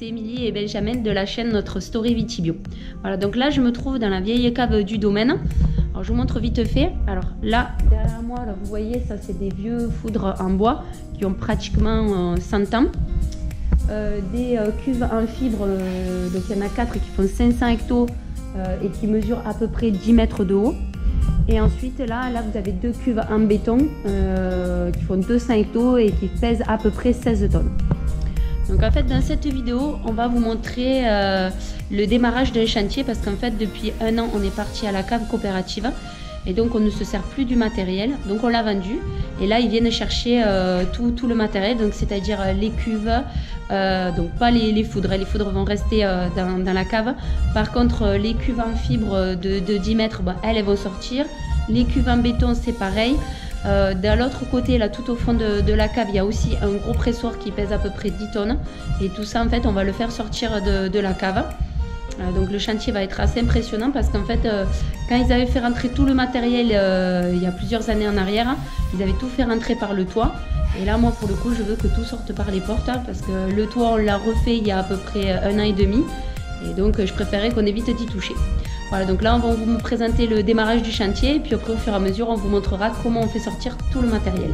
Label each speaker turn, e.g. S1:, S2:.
S1: c'est Émilie et Benjamin de la chaîne Notre Story Vitibio. Voilà, donc là je me trouve dans la vieille cave du domaine. Alors je vous montre vite fait. Alors là, derrière moi, là, vous voyez, ça c'est des vieux foudres en bois qui ont pratiquement 100 ans. Des cuves en fibre, donc il y en a 4 qui font 500 hectos et qui mesurent à peu près 10 mètres de haut. Et ensuite là vous avez 2 cuves en béton qui font 200 hectos et qui pèsent à peu près 16 tonnes. Donc en fait dans cette vidéo on va vous montrer le démarrage d'un chantier, parce qu'en fait depuis 1 an on est parti à la cave coopérative et donc on ne se sert plus du matériel, donc on l'a vendu et là ils viennent chercher tout le matériel, donc c'est-à-dire les cuves, donc pas les foudres, les foudres vont rester dans la cave. Par contre les cuves en fibre de 10 mètres, elles vont sortir. Les cuves en béton c'est pareil. De l'autre côté, là tout au fond de la cave, il y a aussi un gros pressoir qui pèse à peu près 10 tonnes et tout ça en fait on va le faire sortir de la cave. Donc le chantier va être assez impressionnant parce qu'en fait quand ils avaient fait rentrer tout le matériel il y a plusieurs années en arrière, ils avaient tout fait rentrer par le toit, et là moi pour le coup je veux que tout sorte par les portes parce que le toit on l'a refait il y a à peu près 1 an et demi et donc je préférais qu'on évite d'y toucher. Voilà, donc là on va vous présenter le démarrage du chantier et puis après au fur et à mesure on vous montrera comment on fait sortir tout le matériel.